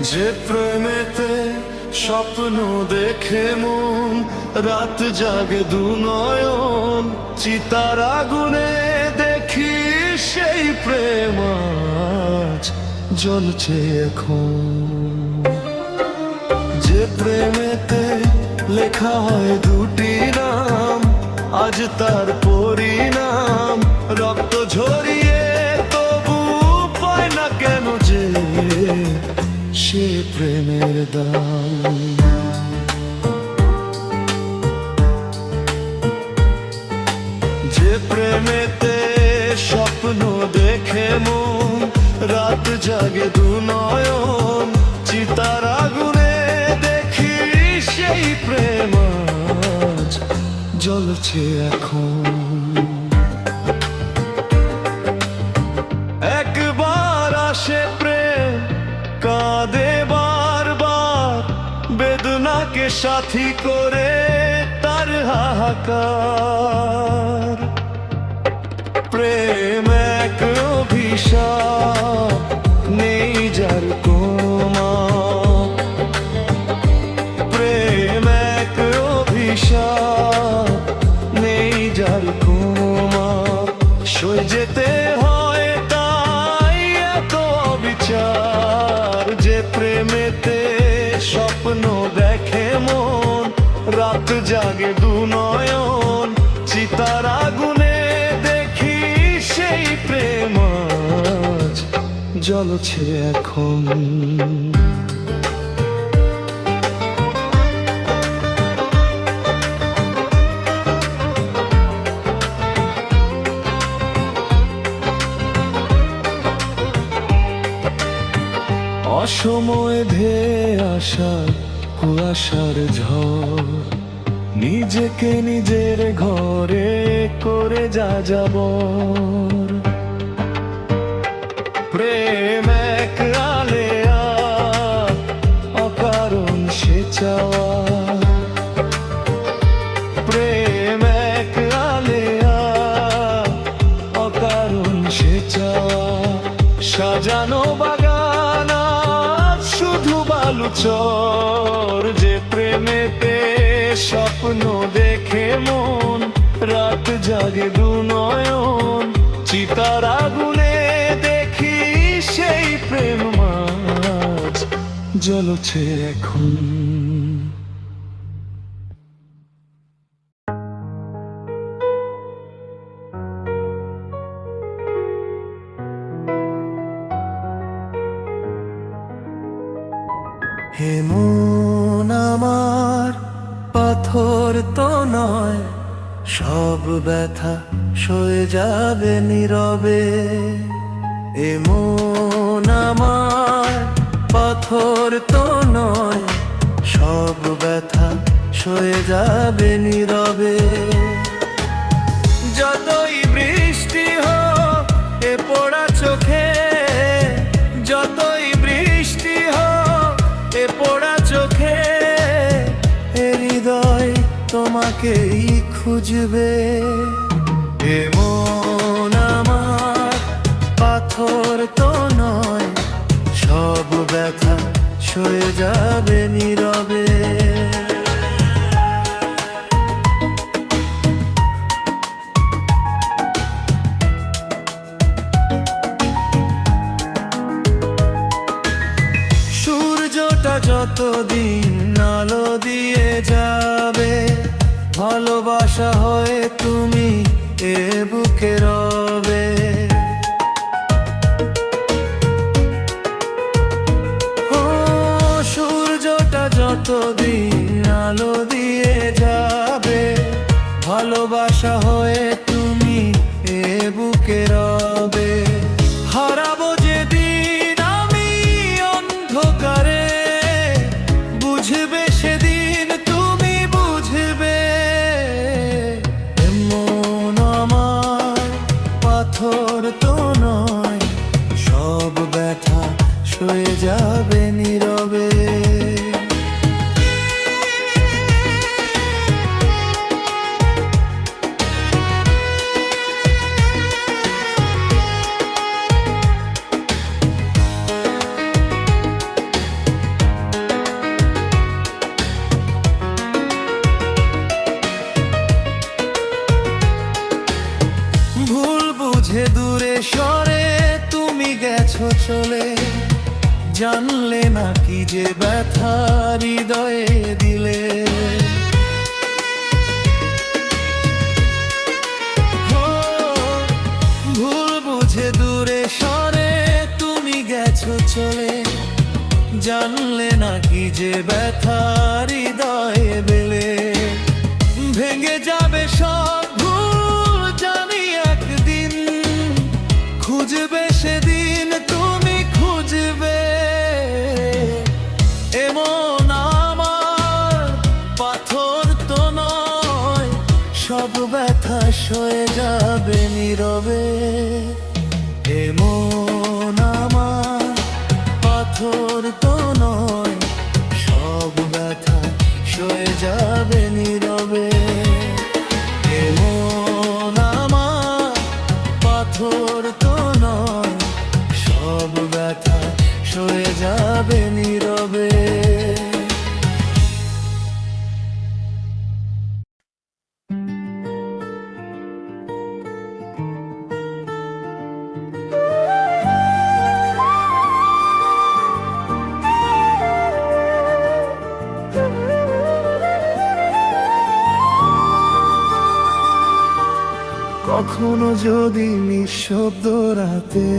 যে প্রেমেতে স্বপ্ন দেখে মন, রাত জাগে দু নয়ন, চিতার আগুনে দেখি সেই প্রেম আজ জ্বলছে এখন। যে প্রেমেতে লেখা হয় দুটি নাম, আজ তার পরিণাম রক্ত ঝরিয়ে তবু পায় না কেন যে সে প্রেমের দাম। যে প্রেমেতে স্বপ্ন দেখে মন, রাত জাগে দু নয়ন, চিতার আগুনে দেখি সেই প্রেম আজ জ্বলছে এখন। একবার আসে প্রেম, কাঁদে বারবার, বেদনাকে সাথী করে তার হাহাকার। প্রেম এক অভিশাপ, নেই যার কোমা। প্রেম এক অভিশাপ, নেই যার কোমা। সয়ে যেতে হয় তাই এত বিচার। যে প্রেমেতে স্বপ্ন দেখে মন, রাত জাগে দু নয়ন, চিতার আগুনে দেখি সেই প্রেম আজ জ্বলছে এখন। অসময়ে ধেয়ে আসা কুয়াশার ঝড়, নিজেকে নিজের ঘরে করে যা যাবর। প্রেম এক আলেয়া, অকারণ সে চাওয়া। প্রেম এক আলেয়া, অকারণ সে চাওয়া। সাজানো বাগান শুধু বালুচর। যে প্রেমেতে স্বপ্ন দেখে মন, রাত জাগে দু নয়ন, চিতার আগুনে দেখি সেই প্রেম আজ জ্বলছে এখন। হে মন আমার, পাথর তো নয়, সব ব্যথা সয়ে যাবে নীরবে। এ মন আমার, পাথর তো নয়, সব ব্যথা সয়ে যাবে নীরবে। যতই বৃষ্টি হোক এ পোড়া চোখে, যতই বৃষ্টি হোক এ পোড়া চোখে, এ হৃদয় তোমাকেই খুঁজবে। এ মন আমার, পাথর তো নয়, সব ব্যথা সয়ে যাবে নীরবে। সূর্যটা যতদিন আলো দিয়ে যাবে, ভালোবাসা হয়ে তুমি এ বুকে রবে। ও সূর্যটা যতদিন আলো দিয়ে যাবে, ভালোবাসা হয়ে তুমি এ বুকে রবে। হারাবো যেদিন আমি অন্ধকারে, বুঝবে সেদিন তুমি বুঝবে। মন আমার, পাথর তো নয়, সব ব্যথা সয়ে যাবে নীরবে। বুঝে দূরে সরে তুমি গেছো চলে, জানলে না কি যে ব্যথা হৃদয়ে দিলে। ভুল বুঝে দূরে সরে তুমি গেছো চলে, জানলে না কি যে ব্যথা হৃদয়ে বেলে। ভেঙে যাবে সব ভুল জানি একদিন, খুঁজবে সেদিন তুমি খুঁজবে। এমন আমার পাথর তো নয়, সব ব্যথা সয়ে যাবে নীরবে। এমন আমার পাথর তো নয়, সব ব্যথা সয়ে যাবে নীরবে। এমন আমার পাথর তো নয়, সব ব্যথা সয়ে যাবে নীরবে। কখনো যদি নিঃশব্দ রাতে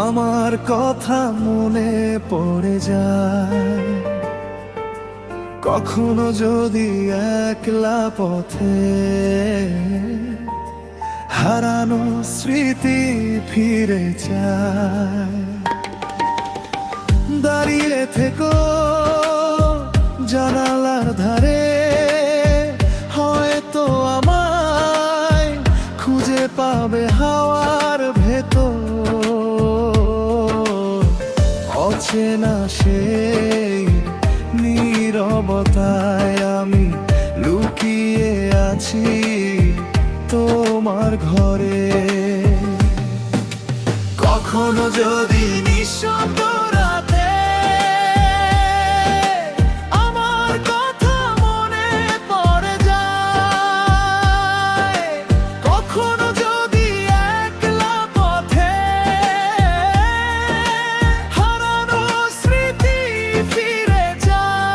আমার কথা মনে পড়ে যায়, কখনো যদি একলা পথে হারানো স্মৃতি ফিরে যায়, দাঁড়িয়ে থেকো জানালার ধারে, হয়তো আমায় খুঁজে পাবে হাওয়ার ভেতর। অচেনা সেই নীরবতায় আমি লুকিয়ে আছি তোমার ঘরে। কখনো যদি নিঃশব্দ রাতে আমার কথা মনে পড়ে যায়, কখনো যদি একলা পথে হারানো স্মৃতি ফিরে যায়।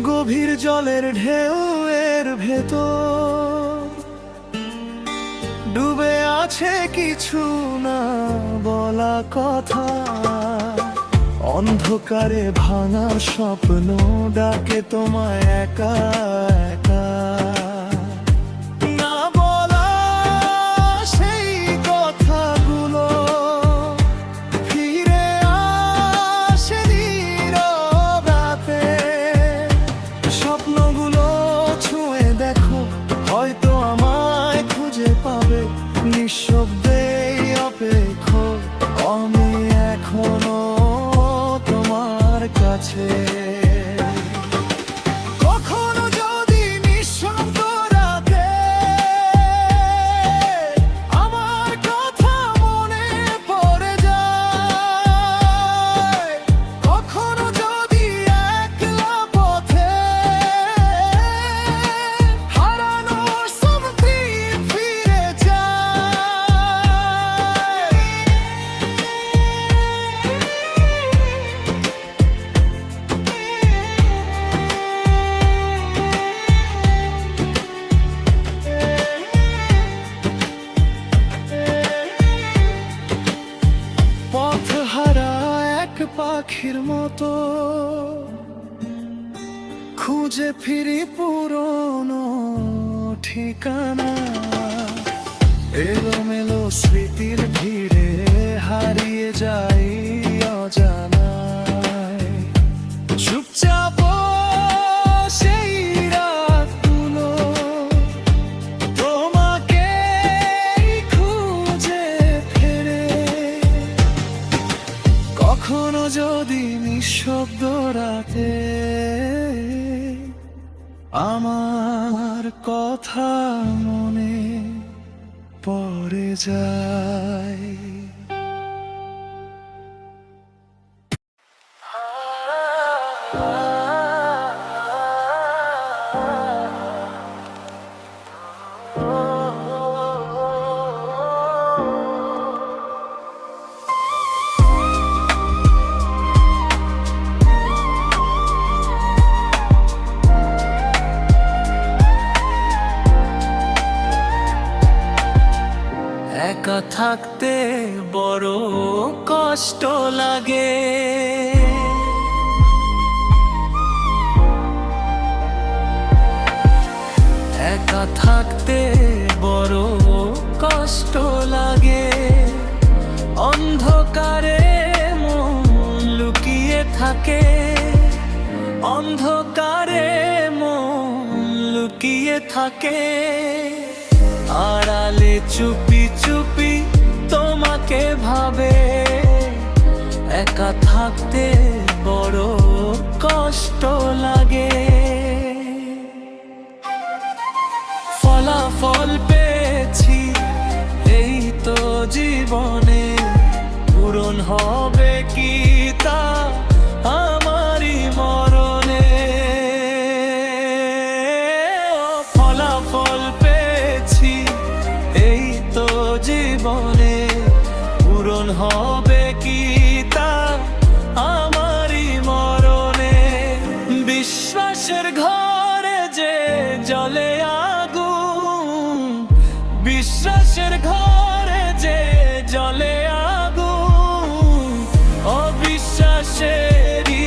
গভীর জলের ঢেউয়ের ভেতর ডুবে আছে কিছু না বলা কথা, অন্ধকারে ভাঙা স্বপ্ন ডাকে তোমায় একা একা। না বলা সেই কথাগুলো ফিরে আসে নীরব রাতে। স্বপ্নগুলো ছুঁয়ে দেখো, হয়তো আমায় খুঁজে পাবে। নিঃশব্দেই অপেক্ষা আমি এখনো তোমার কাছে। কখনো যদি নিঃশব্দ রাতে আমার কথা মনে পড়ে যায়, কখনো যদি একলা পথে হারানো স্মৃতি ফিরে যায়। পথ হারা এক পাখির মতো খুঁজে ফিরি পুরনো ঠিকানা। এলোমেলো স্মৃতির ভিড়ে হারিয়ে যাই অজানায়। চুপচাপ সেই রাতগুলো তোমাকে খুঁজে ফেরে। কখনো যদি নিঃশব্দ রাতে আমার কথা মনে পড়ে যায়। একা থাকতে বড় কষ্ট লাগে, একা থাকতে বড় কষ্ট লাগে। অন্ধকারে মন লুকিয়ে থাকে, অন্ধকারে মন লুকিয়ে থাকে। আড়ালে চুপি চুপি তোমাকে ভাবে, একা থাকতে বড় কষ্ট লাগে। ফলাফল পেয়েছি এই তো জীবনে, পূরণ হবে কি তা আমারই মরণে। ফলাফল পেয়েছি এই তো জীবনে, পূরণ হবে কি তা আমারই মরণে। বিশ্বাসের ঘরে যে জ্বলে আগুন, বিশ্বাসের ঘরে যে জ্বলে আগুন, অবিশ্বাসেরই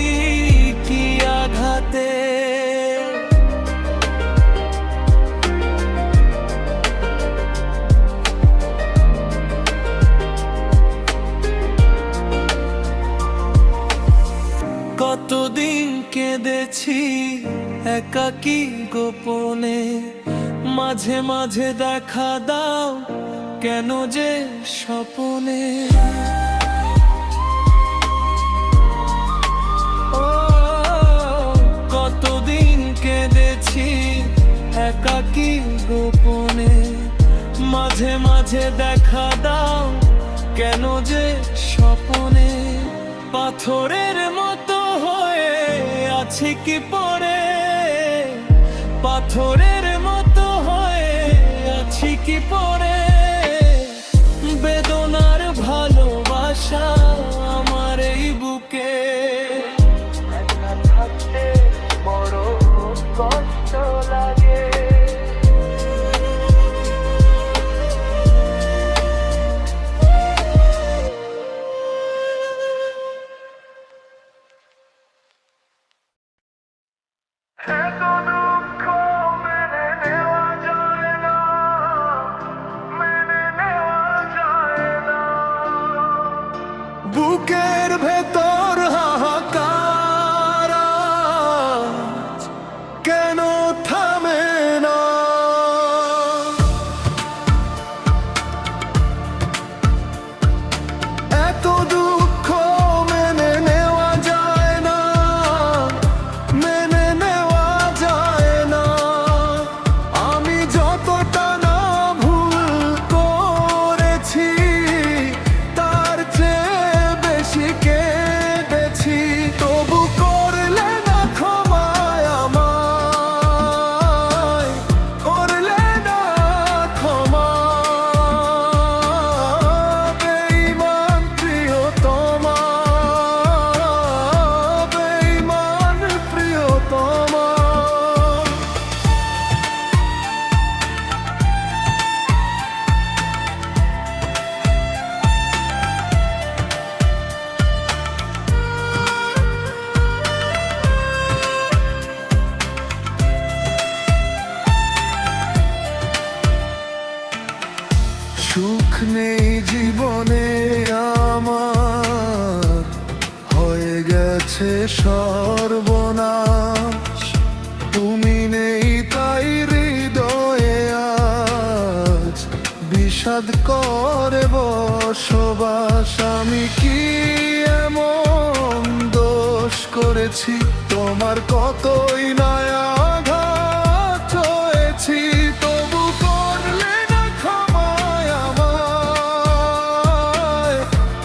কি আঘাতে। কতদিন কেঁদেছি একাকী গোপনে, মাঝে মাঝে দেখা দাও কেন যে স্বপনে। ও কতদিন কেঁদেছি একাকী গোপনে, মাঝে মাঝে দেখা দাও কেন যে স্বপনে। পাথরের মতো হয়ে আছি কি পড়ে, পাথরের মতো হয়ে আছি কি পড়ে। বেদনার ভালোবাসা আমার এই বুকে, একা থাকতে বড় কষ্ট লাগে। এত দুঃখ মেনে নেওয়া যায় না, মেনে নেওয়া যায় না। বুকের ভেতর হাহাকার আজ কেন থামে না। এত দুঃখ মেনে নেওয়া যায় না, মেনে নেওয়া যায় না। আমি যতটা না ভুল করেছি তার চেয়ে বেশি কেঁদেছি, তবু করলে না ক্ষমায় আমায়, করলে না ক্ষমা। বেঈমান প্রিয়তমা, বেঈমান প্রিয়তমা। সুখ নেই জীবনে আমার, হয়ে গেছে সর্বনাশ। তুমি নেই তাই হৃদয়ে আজ বিষাদ করে বসবাস। আমি কি এমন করেছি, তোমার কতই না আঘাত হয়েছি, তবু করলে না ক্ষমায় আমায়,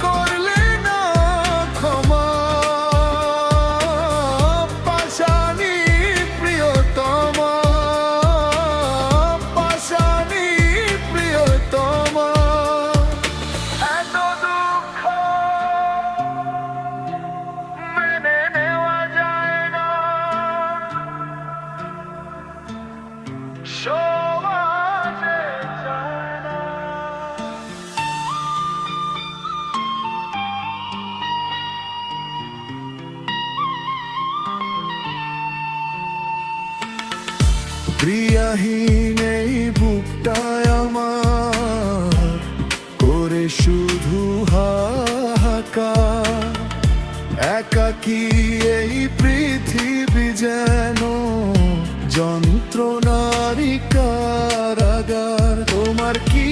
করলে না ক্ষমা। পাশানি প্রিয়তমা, পাশানি প্রিয়তমা, এত দুঃখ মেনে নেওয়া যায় না, সমাজে যায় না। প্রিয়াহীন এই বুকটায় আমার করে শুধু হাহাকার, একাকী এই পৃথিবী যেন যন্ত্রণারই কারাগার। তোমার কি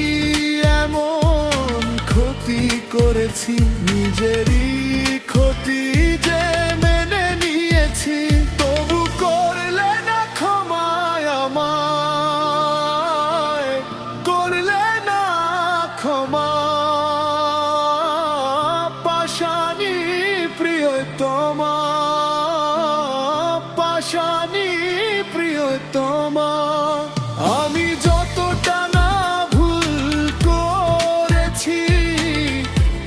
এমন ক্ষতি করেছি, নিজেরই ক্ষতি যে মেনে নিয়েছি, তবু করলে না ক্ষমায় আমায়, করলে না ক্ষমা। পাশানি প্রিয়তমা, পাশানি প্রিয়তমা, আমি যতটা না ভুল করেছি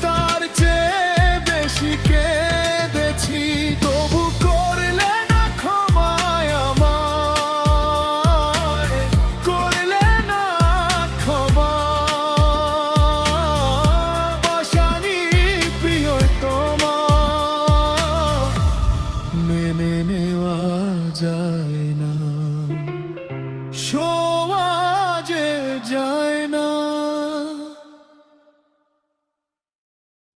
তার চেয়ে বেশি কেঁদেছি, তবু করলে না ক্ষমায় আমায়, করলে না ক্ষমা। পাশানি প্রিয়তমা, মেনে নেওয়া যায় না।